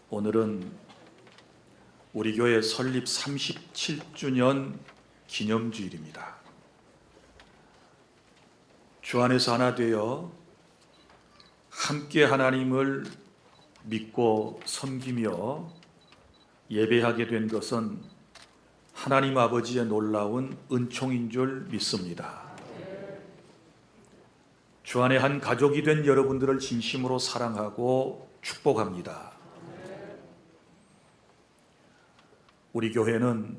오늘은 우리 교회 설립 37주년 기념주일입니다. 주 안에서 하나 되어 함께 하나님을 믿고 섬기며 예배하게 된 것은 하나님 아버지의 놀라운 은총인 줄 믿습니다. 주 안에 한 가족이 된 여러분들을 진심으로 사랑하고 축복합니다. 우리 교회는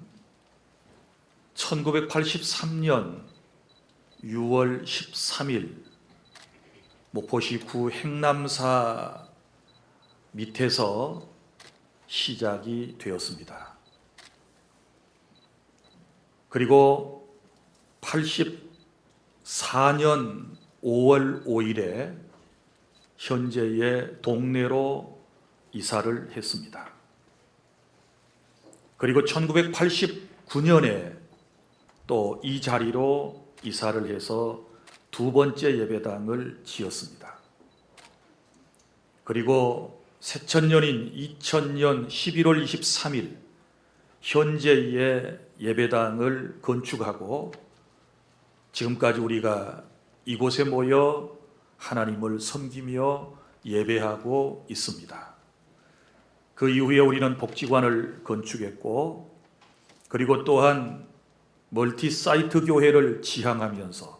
1983년 6월 13일 목포시 구 행남사 밑에서 시작이 되었습니다. 그리고 84년 5월 5일에 현재의 동네로 이사를 했습니다. 그리고 1989년에 또 이 자리로 이사를 해서 두 번째 예배당을 지었습니다. 그리고 새천년인 2000년 11월 23일 현재의 예배당을 건축하고 지금까지 우리가 이곳에 모여 하나님을 섬기며 예배하고 있습니다. 그 이후에 우리는 복지관을 건축했고 그리고 또한 멀티사이트 교회를 지향하면서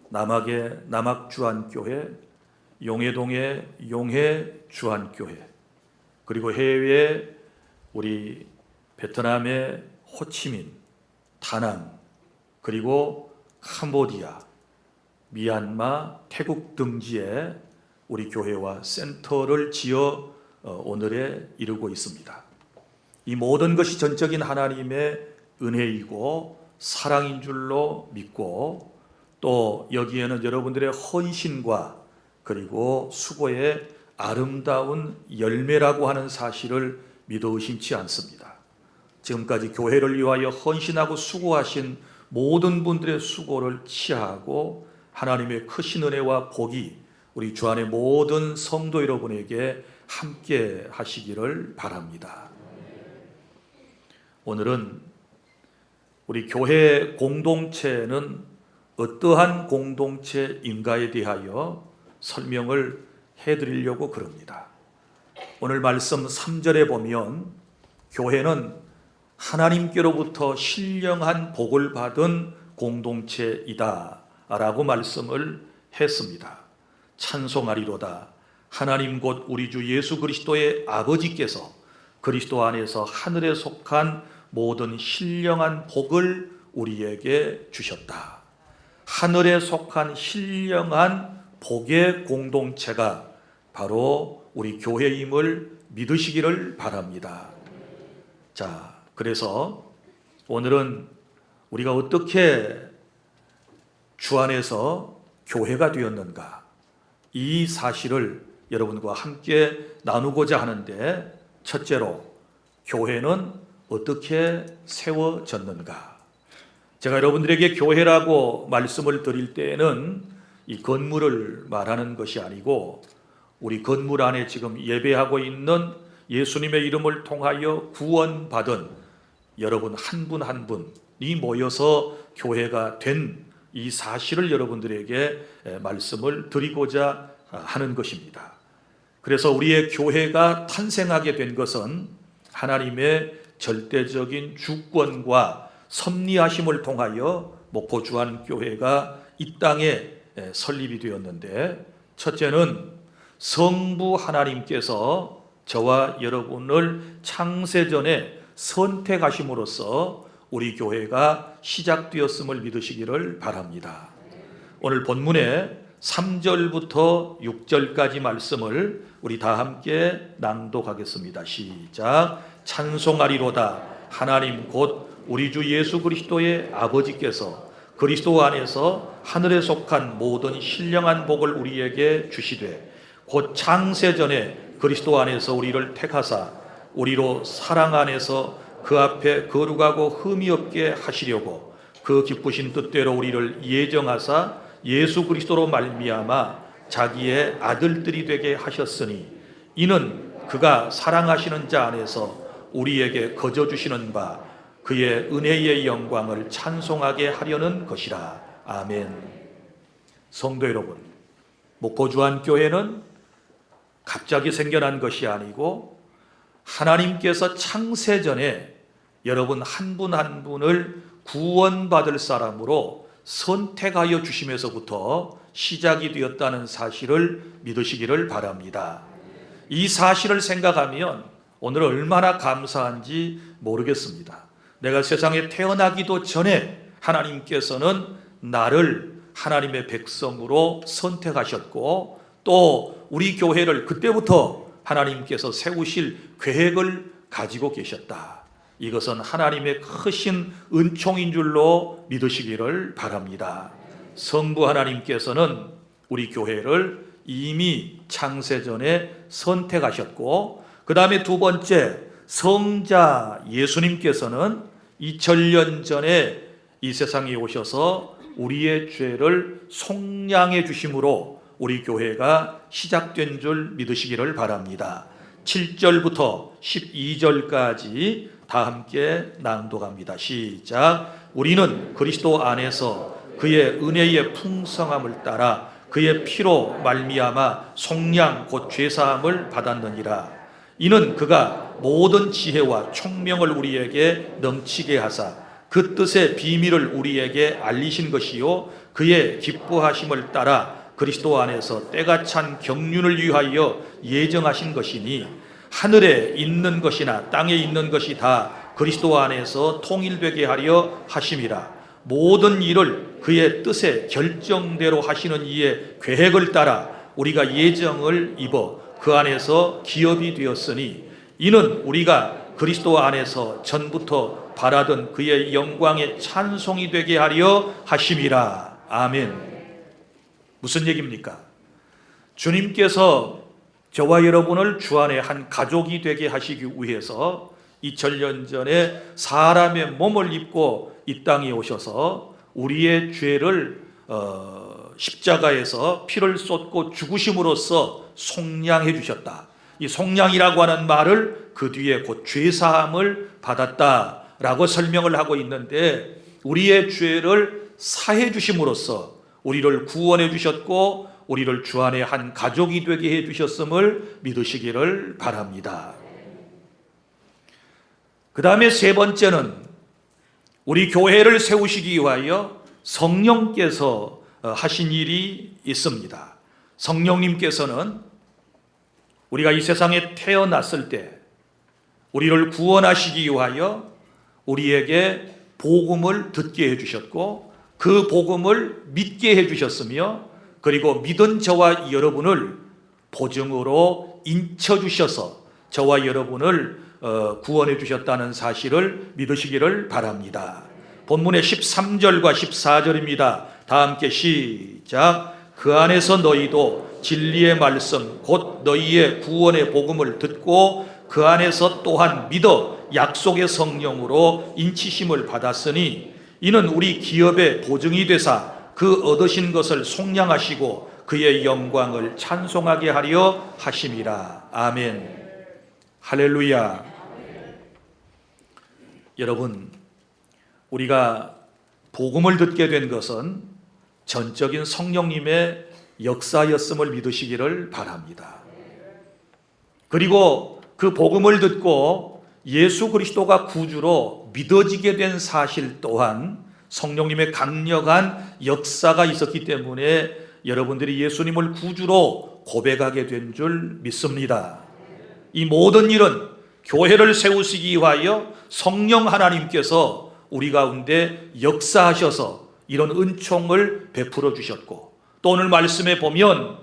남학의 남학주한교회, 용해동의 용해주한교회, 그리고 해외에 우리 베트남의 호치민, 다낭, 그리고 캄보디아, 미얀마, 태국 등지에 우리 교회와 센터를 지어 오늘에 이르고 있습니다. 이 모든 것이 전적인 하나님의 은혜이고 사랑인 줄로 믿고 또 여기에는 여러분들의 헌신과 그리고 수고의 아름다운 열매라고 하는 사실을 믿어 의심치 않습니다. 지금까지 교회를 위하여 헌신하고 수고하신 모든 분들의 수고를 치하하고 하나님의 크신 은혜와 복이 우리 주 안의 모든 성도 여러분에게 함께 하시기를 바랍니다. 오늘은 우리 교회 공동체는 어떠한 공동체인가에 대하여 설명을 해드리려고 그럽니다. 오늘 말씀 3절에 보면 교회는 하나님께로부터 신령한 복을 받은 공동체이다 라고 말씀을 했습니다. 찬송하리로다. 하나님 곧 우리 주 예수 그리스도의 아버지께서 그리스도 안에서 하늘에 속한 모든 신령한 복을 우리에게 주셨다. 하늘에 속한 신령한 복의 공동체가 바로 우리 교회임을 믿으시기를 바랍니다. 자, 그래서 오늘은 우리가 어떻게 주 안에서 교회가 되었는가, 이 사실을 여러분과 함께 나누고자 하는데, 첫째로 교회는 어떻게 세워졌는가. 제가 여러분들에게 교회라고 말씀을 드릴 때에는 이 건물을 말하는 것이 아니고 우리 건물 안에 지금 예배하고 있는 예수님의 이름을 통하여 구원받은 여러분 한 분 한 분이 모여서 교회가 된 이 사실을 여러분들에게 말씀을 드리고자 하는 것입니다. 그래서 우리의 교회가 탄생하게 된 것은 하나님의 절대적인 주권과 섭리하심을 통하여 목포주한교회가 이 땅에 설립이 되었는데, 첫째는 성부 하나님께서 저와 여러분을 창세전에 선택하심으로써 우리 교회가 시작되었음을 믿으시기를 바랍니다. 오늘 본문에 3절부터 6절까지 말씀을 우리 다 함께 낭독하겠습니다. 시작. 찬송하리로다. 하나님 곧 우리 주 예수 그리스도의 아버지께서 그리스도 안에서 하늘에 속한 모든 신령한 복을 우리에게 주시되 곧 창세전에 그리스도 안에서 우리를 택하사 우리로 사랑 안에서 그 앞에 거룩하고 흠이 없게 하시려고 그 기쁘신 뜻대로 우리를 예정하사 예수 그리스도로 말미암아 자기의 아들들이 되게 하셨으니 이는 그가 사랑하시는 자 안에서 우리에게 거저 주시는 바 그의 은혜의 영광을 찬송하게 하려는 것이라. 아멘. 성도 여러분, 목포주안교회는 갑자기 생겨난 것이 아니고 하나님께서 창세전에 여러분 한 분 한 분을 구원받을 사람으로 선택하여 주심에서부터 시작이 되었다는 사실을 믿으시기를 바랍니다. 이 사실을 생각하면 오늘 얼마나 감사한지 모르겠습니다. 내가 세상에 태어나기도 전에 하나님께서는 나를 하나님의 백성으로 선택하셨고 또 우리 교회를 그때부터 하나님께서 세우실 계획을 가지고 계셨다. 이것은 하나님의 크신 은총인 줄로 믿으시기를 바랍니다. 성부 하나님께서는 우리 교회를 이미 창세전에 선택하셨고 그 다음에 두 번째 성자 예수님께서는 2000년 전에 이 세상에 오셔서 우리의 죄를 속량해 주심으로 우리 교회가 시작된 줄 믿으시기를 바랍니다. 7절부터 12절까지 다 함께 낭독합니다. 시작. 우리는 그리스도 안에서 그의 은혜의 풍성함을 따라 그의 피로 말미암아 속량 곧 죄사함을 받았느니라. 이는 그가 모든 지혜와 총명을 우리에게 넘치게 하사 그 뜻의 비밀을 우리에게 알리신 것이요 그의 기뻐하심을 따라 그리스도 안에서 때가 찬 경륜을 위하여 예정하신 것이니 하늘에 있는 것이나 땅에 있는 것이 다 그리스도 안에서 통일되게 하려 하심이라. 모든 일을 그의 뜻에 결정대로 하시는 이의 계획을 따라 우리가 예정을 입어 그 안에서 기업이 되었으니 이는 우리가 그리스도 안에서 전부터 바라던 그의 영광의 찬송이 되게 하려 하심이라. 아멘. 무슨 얘기입니까? 주님께서 저와 여러분을 주 안에 한 가족이 되게 하시기 위해서 2000년 전에 사람의 몸을 입고 이 땅에 오셔서 우리의 죄를 십자가에서 피를 쏟고 죽으심으로써 속량해 주셨다. 이 속량이라고 하는 말을 그 뒤에 곧 죄사함을 받았다라고 설명을 하고 있는데 우리의 죄를 사해 주심으로써 우리를 구원해 주셨고 우리를 주 안에 한 가족이 되게 해 주셨음을 믿으시기를 바랍니다. 그 다음에 세 번째는 우리 교회를 세우시기 위하여 성령께서 하신 일이 있습니다. 성령님께서는 우리가 이 세상에 태어났을 때 우리를 구원하시기 위하여 우리에게 복음을 듣게 해주셨고 그 복음을 믿게 해주셨으며 그리고 믿은 저와 여러분을 보증으로 인쳐주셔서 저와 여러분을 구원해 주셨다는 사실을 믿으시기를 바랍니다. 본문의 13절과 14절입니다. 다 함께 시작. 그 안에서 너희도 진리의 말씀 곧 너희의 구원의 복음을 듣고 그 안에서 또한 믿어 약속의 성령으로 인치심을 받았으니 이는 우리 기업의 보증이 되사 그 얻으신 것을 속량하시고 그의 영광을 찬송하게 하려 하심이라. 아멘. 할렐루야. 여러분, 우리가 복음을 듣게 된 것은 전적인 성령님의 역사였음을 믿으시기를 바랍니다. 그리고 그 복음을 듣고 예수 그리스도가 구주로 믿어지게 된 사실 또한 성령님의 강력한 역사가 있었기 때문에 여러분들이 예수님을 구주로 고백하게 된 줄 믿습니다. 이 모든 일은 교회를 세우시기 위하여 성령 하나님께서 우리 가운데 역사하셔서 이런 은총을 베풀어 주셨고 또 오늘 말씀에 보면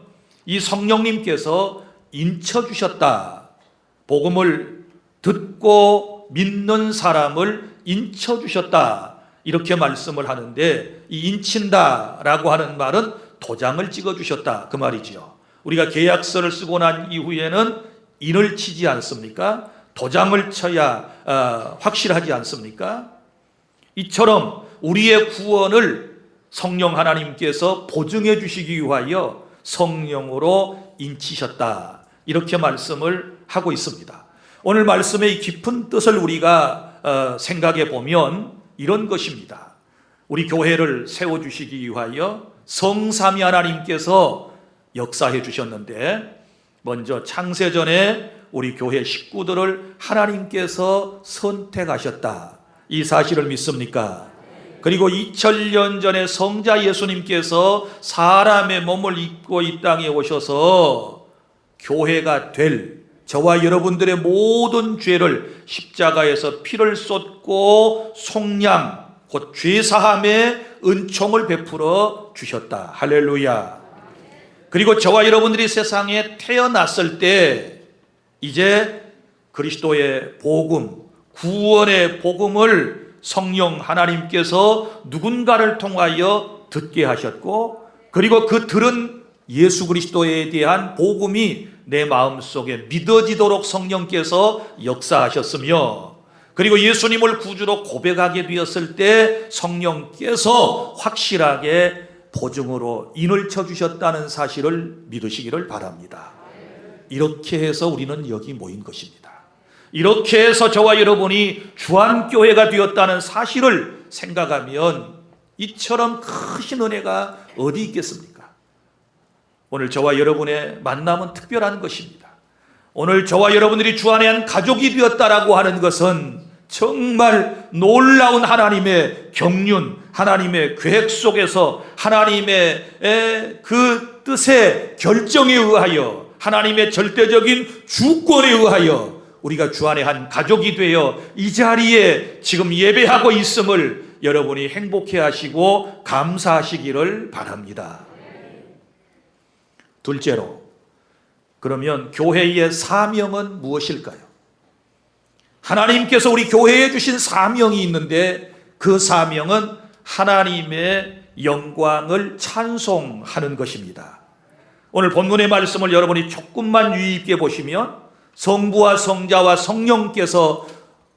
이 성령님께서 인쳐 주셨다. 복음을 듣고 믿는 사람을 인쳐 주셨다. 이렇게 말씀을 하는데 이 인친다라고 하는 말은 도장을 찍어 주셨다 그 말이죠. 우리가 계약서를 쓰고 난 이후에는 인을 치지 않습니까? 도장을 쳐야 확실하지 않습니까? 이처럼 우리의 구원을 성령 하나님께서 보증해 주시기 위하여 성령으로 인치셨다. 이렇게 말씀을 하고 있습니다. 오늘 말씀의 깊은 뜻을 우리가 생각해 보면 이런 것입니다. 우리 교회를 세워주시기 위하여 성삼위 하나님께서 역사해 주셨는데, 먼저 창세전에 우리 교회 식구들을 하나님께서 선택하셨다, 이 사실을 믿습니까? 그리고 2000년 전에 성자 예수님께서 사람의 몸을 입고 이 땅에 오셔서 교회가 될 저와 여러분들의 모든 죄를 십자가에서 피를 쏟고 속량, 곧 죄사함의 은총을 베풀어 주셨다. 할렐루야. 그리고 저와 여러분들이 세상에 태어났을 때 이제 그리스도의 복음, 구원의 복음을 성령 하나님께서 누군가를 통하여 듣게 하셨고, 그리고 그 들은 예수 그리스도에 대한 복음이 내 마음속에 믿어지도록 성령께서 역사하셨으며, 그리고 예수님을 구주로 고백하게 되었을 때 성령께서 확실하게 보증으로 인을 쳐주셨다는 사실을 믿으시기를 바랍니다. 이렇게 해서 우리는 여기 모인 것입니다. 이렇게 해서 저와 여러분이 주안교회가 되었다는 사실을 생각하면 이처럼 크신 은혜가 어디 있겠습니까? 오늘 저와 여러분의 만남은 특별한 것입니다. 오늘 저와 여러분들이 주 안에 한 가족이 되었다라고 하는 것은 정말 놀라운 하나님의 경륜, 하나님의 계획 속에서 하나님의 그 뜻의 결정에 의하여, 하나님의 절대적인 주권에 의하여 우리가 주 안에 한 가족이 되어 이 자리에 지금 예배하고 있음을 여러분이 행복해 하시고 감사하시기를 바랍니다. 둘째로, 그러면 교회의 사명은 무엇일까요? 하나님께서 우리 교회에 주신 사명이 있는데, 그 사명은 하나님의 영광을 찬송하는 것입니다. 오늘 본문의 말씀을 여러분이 조금만 유의 깊게 보시면 성부와 성자와 성령께서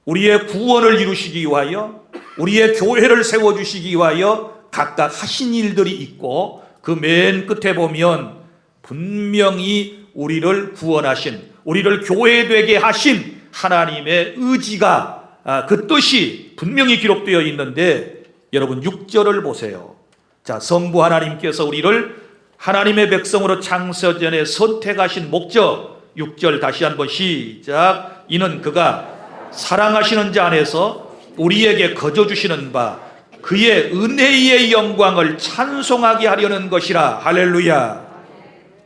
우리의 구원을 이루시기 위하여, 우리의 교회를 세워주시기 위하여 각각 하신 일들이 있고, 그 맨 끝에 보면 분명히 우리를 구원하신, 우리를 교회되게 하신 하나님의 의지가, 그 뜻이 분명히 기록되어 있는데, 여러분 6절을 보세요. 자, 성부 하나님께서 우리를 하나님의 백성으로 창세전에 선택하신 목적, 6절 다시 한번 시작. 이는 그가 사랑하시는 자 안에서 우리에게 거저 주시는 바 그의 은혜의 영광을 찬송하게 하려는 것이라. 할렐루야.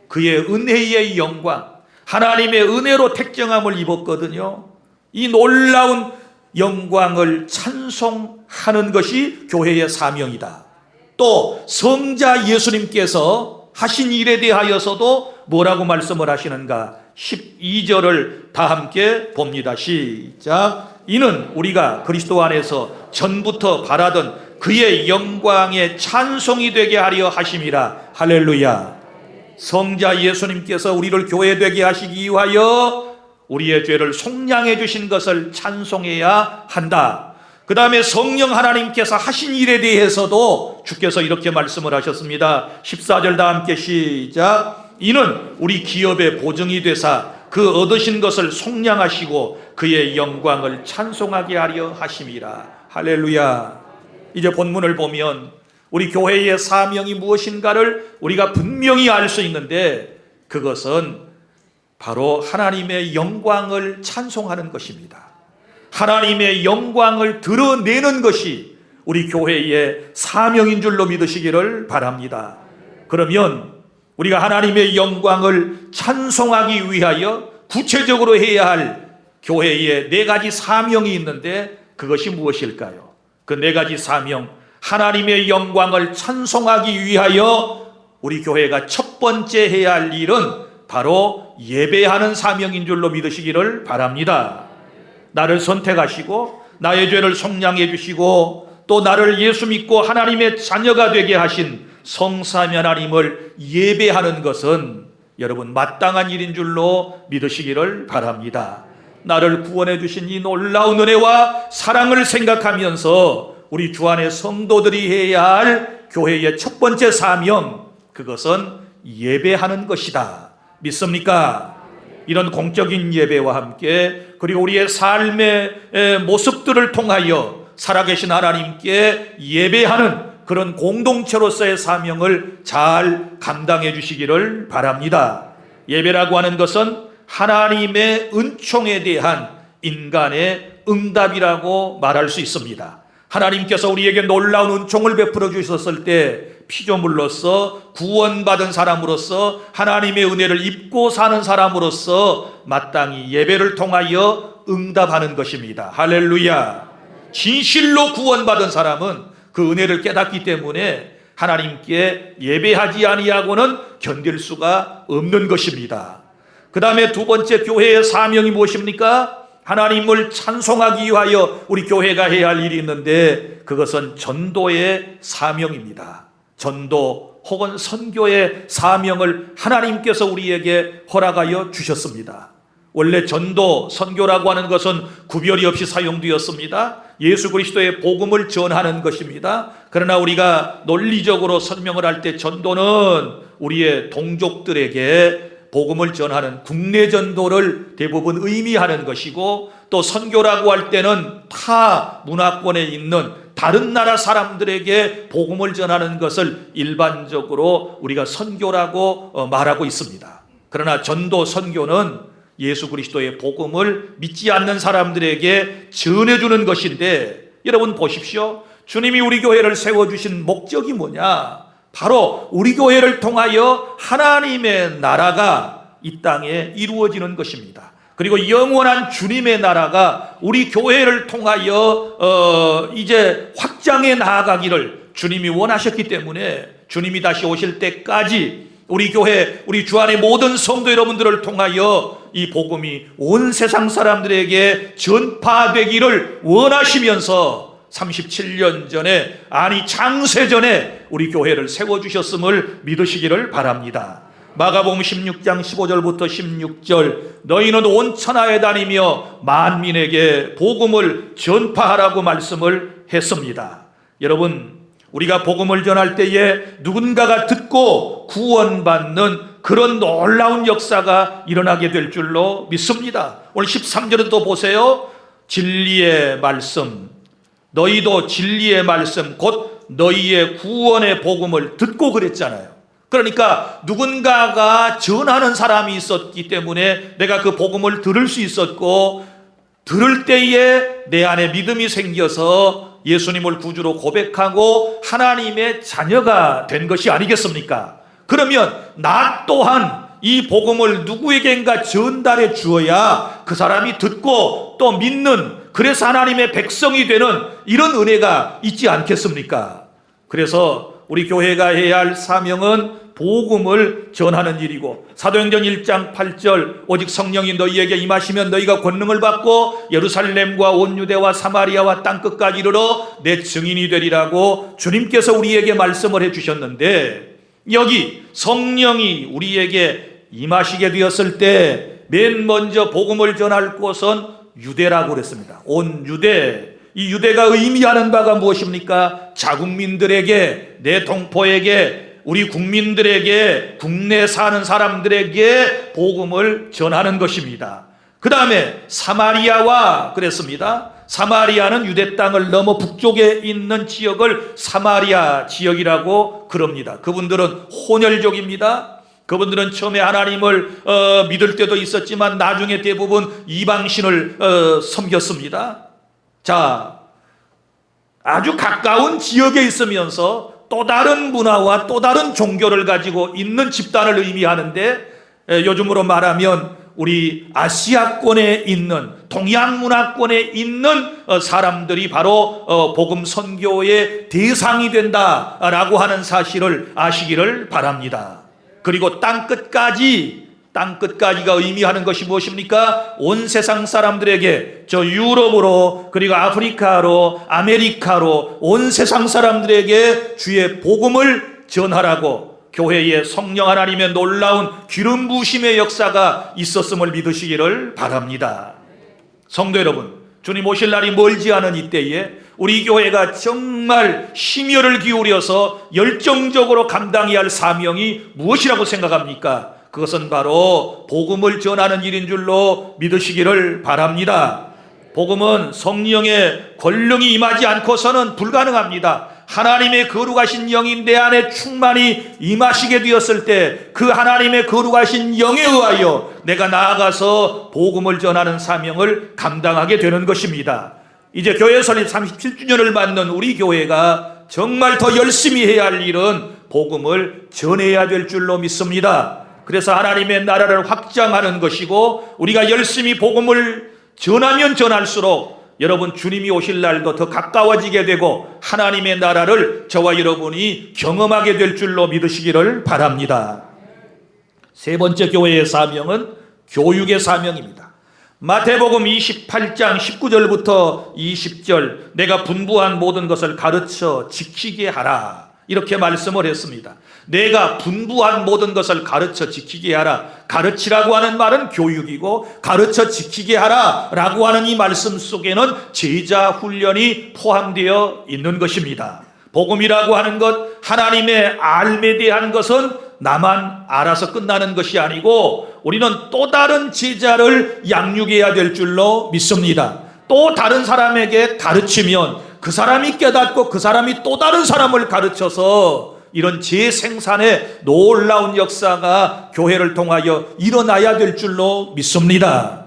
그의 은혜의 영광, 하나님의 은혜로 택정함을 입었거든요. 이 놀라운 영광을 찬송하는 것이 교회의 사명이다. 또 성자 예수님께서 하신 일에 대하여서도 뭐라고 말씀을 하시는가? 12절을 다 함께 봅니다. 시작. 이는 우리가 그리스도 안에서 전부터 바라던 그의 영광의 찬송이 되게 하려 하심이라. 할렐루야. 성자 예수님께서 우리를 교회되게 하시기 위하여 우리의 죄를 속량해 주신 것을 찬송해야 한다. 그 다음에 성령 하나님께서 하신 일에 대해서도 주께서 이렇게 말씀을 하셨습니다. 14절 다 함께 시작. 이는 우리 기업의 보증이 되사 그 얻으신 것을 속량하시고 그의 영광을 찬송하게 하려 하심이라. 할렐루야. 이제 본문을 보면 우리 교회의 사명이 무엇인가를 우리가 분명히 알 수 있는데, 그것은 바로 하나님의 영광을 찬송하는 것입니다. 하나님의 영광을 드러내는 것이 우리 교회의 사명인 줄로 믿으시기를 바랍니다. 그러면 우리가 하나님의 영광을 찬송하기 위하여 구체적으로 해야 할 교회의 4가지 사명이 있는데, 그것이 무엇일까요? 그 4가지 사명, 하나님의 영광을 찬송하기 위하여 우리 교회가 첫 번째 해야 할 일은 바로 예배하는 사명인 줄로 믿으시기를 바랍니다. 나를 선택하시고 나의 죄를 속량해 주시고 또 나를 예수 믿고 하나님의 자녀가 되게 하신 성삼위 하나님을 예배하는 것은 여러분 마땅한 일인 줄로 믿으시기를 바랍니다. 나를 구원해 주신 이 놀라운 은혜와 사랑을 생각하면서 우리 주 안의 성도들이 해야 할 교회의 첫 번째 사명, 그것은 예배하는 것이다. 믿습니까? 이런 공적인 예배와 함께 그리고 우리의 삶의 모습들을 통하여 살아계신 하나님께 예배하는 그런 공동체로서의 사명을 잘 감당해 주시기를 바랍니다. 예배라고 하는 것은 하나님의 은총에 대한 인간의 응답이라고 말할 수 있습니다. 하나님께서 우리에게 놀라운 은총을 베풀어 주셨을 때 피조물로서 구원받은 사람으로서 하나님의 은혜를 입고 사는 사람으로서 마땅히 예배를 통하여 응답하는 것입니다. 할렐루야. 진실로 구원받은 사람은 그 은혜를 깨닫기 때문에 하나님께 예배하지 아니하고는 견딜 수가 없는 것입니다. 그 다음에 두 번째 교회의 사명이 무엇입니까? 하나님을 찬송하기 위하여 우리 교회가 해야 할 일이 있는데 그것은 전도의 사명입니다. 전도 혹은 선교의 사명을 하나님께서 우리에게 허락하여 주셨습니다. 원래 전도, 선교라고 하는 것은 구별이 없이 사용되었습니다. 예수 그리스도의 복음을 전하는 것입니다. 그러나 우리가 논리적으로 설명을 할 때 전도는 우리의 동족들에게 복음을 전하는 국내 전도를 대부분 의미하는 것이고, 또 선교라고 할 때는 타 문화권에 있는 다른 나라 사람들에게 복음을 전하는 것을 일반적으로 우리가 선교라고 말하고 있습니다. 그러나 전도, 선교는 예수 그리스도의 복음을 믿지 않는 사람들에게 전해주는 것인데, 여러분 보십시오. 주님이 우리 교회를 세워주신 목적이 뭐냐? 바로 우리 교회를 통하여 하나님의 나라가 이 땅에 이루어지는 것입니다. 그리고 영원한 주님의 나라가 우리 교회를 통하여 이제 확장해 나아가기를 주님이 원하셨기 때문에 주님이 다시 오실 때까지 우리 교회, 우리 주 안의 모든 성도 여러분들을 통하여 이 복음이 온 세상 사람들에게 전파되기를 원하시면서 37년 전에, 아니 창세전에 우리 교회를 세워주셨음을 믿으시기를 바랍니다. 마가복음 16장 15절부터 16절, 너희는 온 천하에 다니며 만민에게 복음을 전파하라고 말씀을 했습니다. 여러분, 우리가 복음을 전할 때에 누군가가 듣고 구원받는 그런 놀라운 역사가 일어나게 될 줄로 믿습니다. 오늘 13절은 또 보세요. 진리의 말씀, 너희도 진리의 말씀 곧 너희의 구원의 복음을 듣고 그랬잖아요. 그러니까 누군가가 전하는 사람이 있었기 때문에 내가 그 복음을 들을 수 있었고, 들을 때에 내 안에 믿음이 생겨서 예수님을 구주로 고백하고 하나님의 자녀가 된 것이 아니겠습니까? 그러면 나 또한 이 복음을 누구에겐가 전달해 주어야 그 사람이 듣고 또 믿는, 그래서 하나님의 백성이 되는 이런 은혜가 있지 않겠습니까? 그래서 우리 교회가 해야 할 사명은 복음을 전하는 일이고, 사도행전 1장 8절, 오직 성령이 너희에게 임하시면 너희가 권능을 받고 예루살렘과 온 유대와 사마리아와 땅끝까지 이르러 내 증인이 되리라고 주님께서 우리에게 말씀을 해주셨는데, 여기 성령이 우리에게 임하시게 되었을 때 맨 먼저 복음을 전할 곳은 유대라고 그랬습니다. 온 유대. 이 유대가 의미하는 바가 무엇입니까? 자국민들에게, 내 동포에게, 우리 국민들에게, 국내 사는 사람들에게 복음을 전하는 것입니다. 그 다음에 사마리아와 그랬습니다. 사마리아는 유대 땅을 넘어 북쪽에 있는 지역을 사마리아 지역이라고 그럽니다. 그분들은 혼혈족입니다. 그분들은 처음에 하나님을 믿을 때도 있었지만 나중에 대부분 이방신을 섬겼습니다. 자, 아주 가까운 지역에 있으면서 또 다른 문화와 또 다른 종교를 가지고 있는 집단을 의미하는데, 요즘으로 말하면 우리 아시아권에 있는, 동양 문화권에 있는 사람들이 바로 복음 선교의 대상이 된다라고 하는 사실을 아시기를 바랍니다. 그리고 땅끝까지가 의미하는 것이 무엇입니까? 온 세상 사람들에게, 저 유럽으로, 그리고 아프리카로, 아메리카로 온 세상 사람들에게 주의 복음을 전하라고 교회에 성령 하나님의 놀라운 기름 부으심의 역사가 있었음을 믿으시기를 바랍니다. 성도 여러분, 주님 오실 날이 멀지 않은 이때에 우리 교회가 정말 심혈을 기울여서 열정적으로 감당해야 할 사명이 무엇이라고 생각합니까? 그것은 바로 복음을 전하는 일인 줄로 믿으시기를 바랍니다. 복음은 성령의 권능이 임하지 않고서는 불가능합니다. 하나님의 거룩하신 영이 내 안에 충만히 임하시게 되었을 때 그 하나님의 거룩하신 영에 의하여 내가 나아가서 복음을 전하는 사명을 감당하게 되는 것입니다. 이제 교회 설립 37주년을 맞는 우리 교회가 정말 더 열심히 해야 할 일은 복음을 전해야 될 줄로 믿습니다. 그래서 하나님의 나라를 확장하는 것이고, 우리가 열심히 복음을 전하면 전할수록 여러분 주님이 오실 날도 더 가까워지게 되고 하나님의 나라를 저와 여러분이 경험하게 될 줄로 믿으시기를 바랍니다. 세 번째 교회의 사명은 교육의 사명입니다. 마태복음 28장 19절부터 20절, 내가 분부한 모든 것을 가르쳐 지키게 하라, 이렇게 말씀을 했습니다. 내가 분부한 모든 것을 가르쳐 지키게 하라. 가르치라고 하는 말은 교육이고, 가르쳐 지키게 하라 라고 하는 이 말씀 속에는 제자 훈련이 포함되어 있는 것입니다. 복음이라고 하는 것, 하나님의 알에 대한 것은 나만 알아서 끝나는 것이 아니고 우리는 또 다른 제자를 양육해야 될 줄로 믿습니다. 또 다른 사람에게 가르치면 그 사람이 깨닫고 그 사람이 또 다른 사람을 가르쳐서 이런 재생산의 놀라운 역사가 교회를 통하여 일어나야 될 줄로 믿습니다.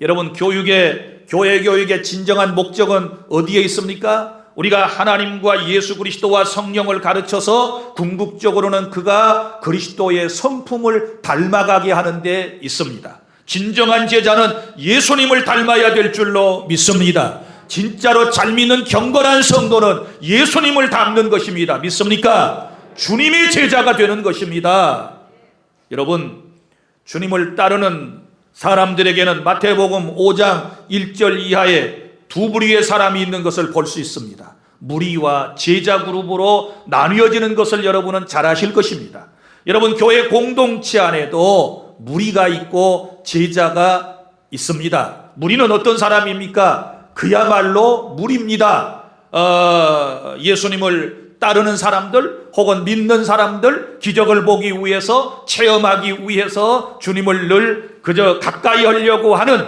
여러분, 교회 교육의 진정한 목적은 어디에 있습니까? 우리가 하나님과 예수 그리스도와 성령을 가르쳐서 궁극적으로는 그가 그리스도의 성품을 닮아가게 하는 데 있습니다. 진정한 제자는 예수님을 닮아야 될 줄로 믿습니다. 진짜로 잘 믿는 경건한 성도는 예수님을 닮는 것입니다. 믿습니까? 주님의 제자가 되는 것입니다. 여러분, 주님을 따르는 사람들에게는 마태복음 5장 1절 이하에 두 부류의 사람이 있는 것을 볼 수 있습니다. 무리와 제자 그룹으로 나뉘어지는 것을 여러분은 잘 아실 것입니다. 여러분, 교회 공동체 안에도 무리가 있고 제자가 있습니다. 무리는 어떤 사람입니까? 그야말로 무리입니다. 예수님을 따르는 사람들 혹은 믿는 사람들, 기적을 보기 위해서, 체험하기 위해서 주님을 늘 그저 가까이 하려고 하는,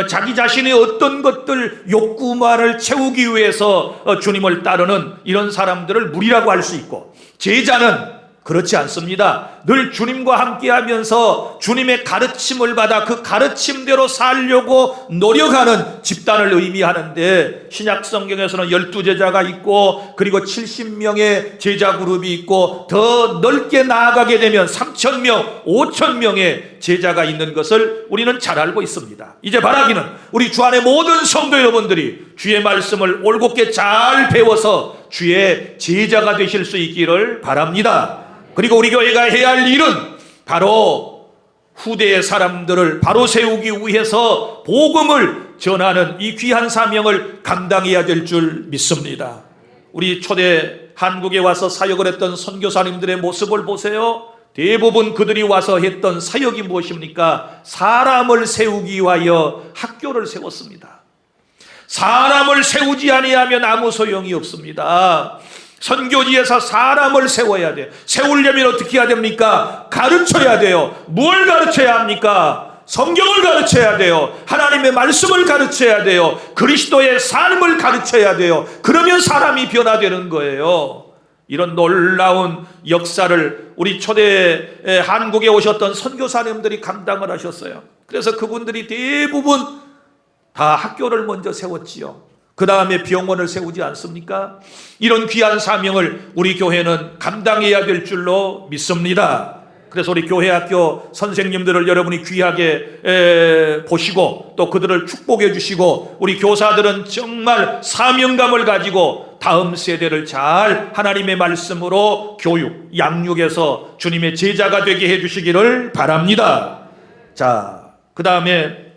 자기 자신의 어떤 것들 욕구만을 채우기 위해서 주님을 따르는 이런 사람들을 무리라고 할 수 있고, 제자는 그렇지 않습니다. 늘 주님과 함께 하면서 주님의 가르침을 받아 그 가르침대로 살려고 노력하는 집단을 의미하는데, 신약 성경에서는 12제자가 있고 그리고 70명의 제자 그룹이 있고, 더 넓게 나아가게 되면 3,000명, 5,000명의 제자가 있는 것을 우리는 잘 알고 있습니다. 이제 바라기는 우리 주 안의 모든 성도 여러분들이 주의 말씀을 올곧게 잘 배워서 주의 제자가 되실 수 있기를 바랍니다. 그리고 우리 교회가 해야 할 일은 바로 후대의 사람들을 바로 세우기 위해서 복음을 전하는 이 귀한 사명을 감당해야 될 줄 믿습니다. 우리 초대 한국에 와서 사역을 했던 선교사님들의 모습을 보세요. 대부분 그들이 와서 했던 사역이 무엇입니까? 사람을 세우기 위하여 학교를 세웠습니다. 사람을 세우지 아니하면 아무 소용이 없습니다. 선교지에서 사람을 세워야 돼요. 세우려면 어떻게 해야 됩니까? 가르쳐야 돼요. 뭘 가르쳐야 합니까? 성경을 가르쳐야 돼요. 하나님의 말씀을 가르쳐야 돼요. 그리스도의 삶을 가르쳐야 돼요. 그러면 사람이 변화되는 거예요. 이런 놀라운 역사를 우리 초대 한국에 오셨던 선교사님들이 감당을 하셨어요. 그래서 그분들이 대부분 다 학교를 먼저 세웠지요. 그 다음에 병원을 세우지 않습니까? 이런 귀한 사명을 우리 교회는 감당해야 될 줄로 믿습니다. 그래서 우리 교회 학교 선생님들을 여러분이 귀하게 보시고 또 그들을 축복해 주시고, 우리 교사들은 정말 사명감을 가지고 다음 세대를 잘 하나님의 말씀으로 교육, 양육해서 주님의 제자가 되게 해 주시기를 바랍니다. 자, 그 다음에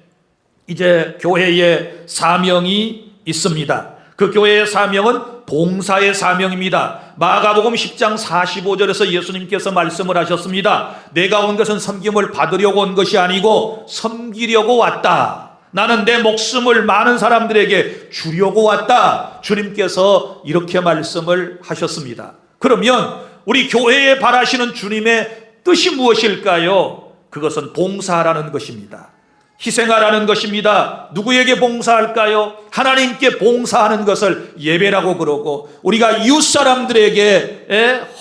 이제 교회의 사명이 있습니다. 그 교회의 사명은 봉사의 사명입니다. 마가복음 10장 45절에서 예수님께서 말씀을 하셨습니다. 내가 온 것은 섬김을 받으려고 온 것이 아니고 섬기려고 왔다. 나는 내 목숨을 많은 사람들에게 주려고 왔다. 주님께서 이렇게 말씀을 하셨습니다. 그러면 우리 교회에 바라시는 주님의 뜻이 무엇일까요? 그것은 봉사하라는 것입니다. 희생하라는 것입니다. 누구에게 봉사할까요? 하나님께 봉사하는 것을 예배라고 그러고, 우리가 이웃 사람들에게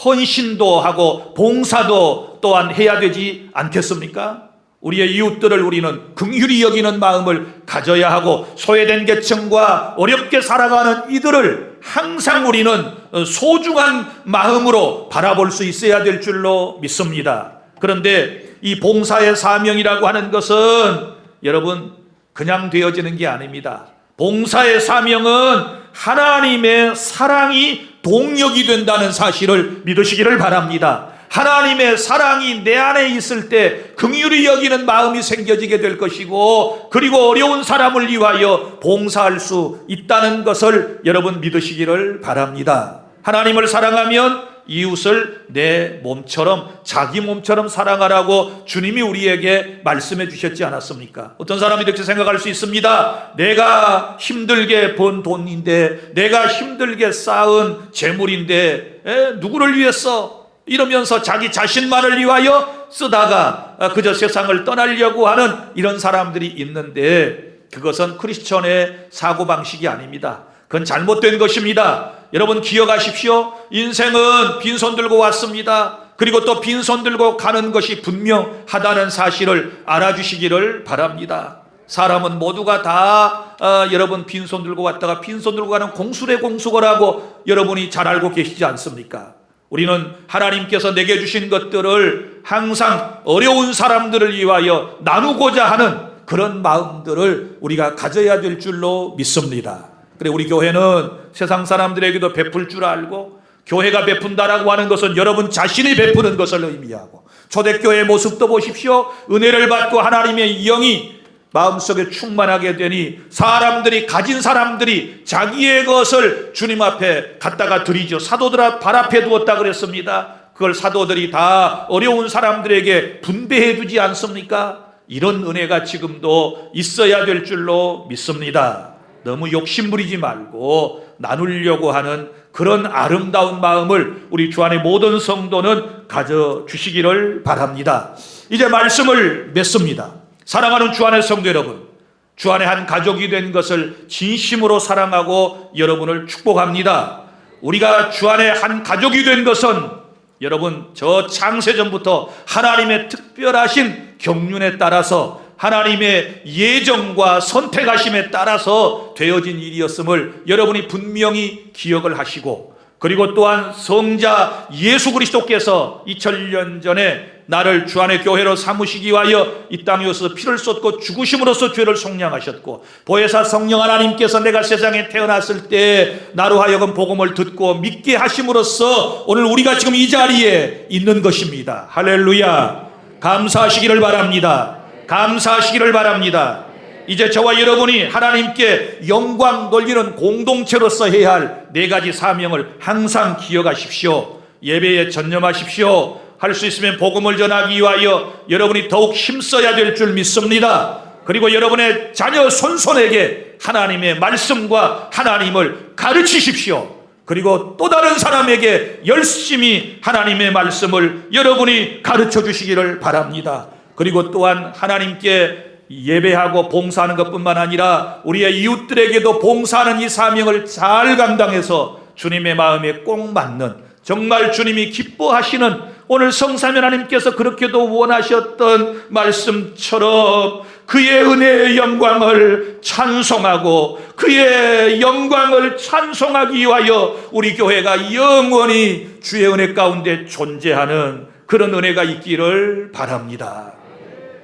헌신도 하고 봉사도 또한 해야 되지 않겠습니까? 우리의 이웃들을 우리는 긍휼히 여기는 마음을 가져야 하고, 소외된 계층과 어렵게 살아가는 이들을 항상 우리는 소중한 마음으로 바라볼 수 있어야 될 줄로 믿습니다. 그런데 이 봉사의 사명이라고 하는 것은 여러분 그냥 되어지는 게 아닙니다. 봉사의 사명은 하나님의 사랑이 동력이 된다는 사실을 믿으시기를 바랍니다. 하나님의 사랑이 내 안에 있을 때 긍휼히 여기는 마음이 생겨지게 될 것이고, 그리고 어려운 사람을 위하여 봉사할 수 있다는 것을 여러분 믿으시기를 바랍니다. 하나님을 사랑하면 이웃을 내 몸처럼, 자기 몸처럼 사랑하라고 주님이 우리에게 말씀해 주셨지 않았습니까? 어떤 사람이 이렇게 생각할 수 있습니다. 내가 힘들게 번 돈인데, 내가 힘들게 쌓은 재물인데 누구를 위해서, 이러면서 자기 자신만을 위하여 쓰다가 그저 세상을 떠나려고 하는 이런 사람들이 있는데, 그것은 크리스천의 사고방식이 아닙니다. 그건 잘못된 것입니다. 여러분 기억하십시오. 인생은 빈손 들고 왔습니다. 그리고 또 빈손 들고 가는 것이 분명하다는 사실을 알아주시기를 바랍니다. 사람은 모두가 다 여러분 빈손 들고 왔다가 빈손 들고 가는 공수래 공수거라고 여러분이 잘 알고 계시지 않습니까? 우리는 하나님께서 내게 주신 것들을 항상 어려운 사람들을 위하여 나누고자 하는 그런 마음들을 우리가 가져야 될 줄로 믿습니다. 그래, 우리 교회는 세상 사람들에게도 베풀 줄 알고, 교회가 베푼다라고 하는 것은 여러분 자신이 베푸는 것을 의미하고, 초대교회의 모습도 보십시오. 은혜를 받고 하나님의 영이 마음속에 충만하게 되니 사람들이, 가진 사람들이 자기의 것을 주님 앞에 갖다가 드리죠. 사도들 발 앞에 두었다 그랬습니다. 그걸 사도들이 다 어려운 사람들에게 분배해 두지 않습니까? 이런 은혜가 지금도 있어야 될 줄로 믿습니다. 너무 욕심부리지 말고 나누려고 하는 그런 아름다운 마음을 우리 주 안의 모든 성도는 가져주시기를 바랍니다. 이제 말씀을 맺습니다. 사랑하는 주 안의 성도 여러분, 주 안의 한 가족이 된 것을 진심으로 사랑하고 여러분을 축복합니다. 우리가 주 안의 한 가족이 된 것은 여러분 저 창세전부터 하나님의 특별하신 경륜에 따라서, 하나님의 예정과 선택하심에 따라서 되어진 일이었음을 여러분이 분명히 기억을 하시고, 그리고 또한 성자 예수 그리스도께서 2000년 전에 나를 주 안의 교회로 삼으시기 위하여 이 땅에 오셔서 피를 쏟고 죽으심으로써 죄를 속량하셨고, 보혜사 성령 하나님께서 내가 세상에 태어났을 때 나로 하여금 복음을 듣고 믿게 하심으로써 오늘 우리가 지금 이 자리에 있는 것입니다. 할렐루야. 감사하시기를 바랍니다. 감사하시기를 바랍니다. 이제 저와 여러분이 하나님께 영광 돌리는 공동체로서 해야 할 4가지 사명을 항상 기억하십시오. 예배에 전념하십시오. 할 수 있으면 복음을 전하기 위하여 여러분이 더욱 힘써야 될 줄 믿습니다. 그리고 여러분의 자녀 손손에게 하나님의 말씀과 하나님을 가르치십시오. 그리고 또 다른 사람에게 열심히 하나님의 말씀을 여러분이 가르쳐 주시기를 바랍니다. 그리고 또한 하나님께 예배하고 봉사하는 것뿐만 아니라 우리의 이웃들에게도 봉사하는 이 사명을 잘 감당해서 주님의 마음에 꼭 맞는, 정말 주님이 기뻐하시는, 오늘 성삼위 하나님께서 그렇게도 원하셨던 말씀처럼 그의 은혜의 영광을 찬송하고 그의 영광을 찬송하기 위하여 우리 교회가 영원히 주의 은혜 가운데 존재하는 그런 은혜가 있기를 바랍니다.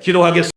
기도하겠습니다.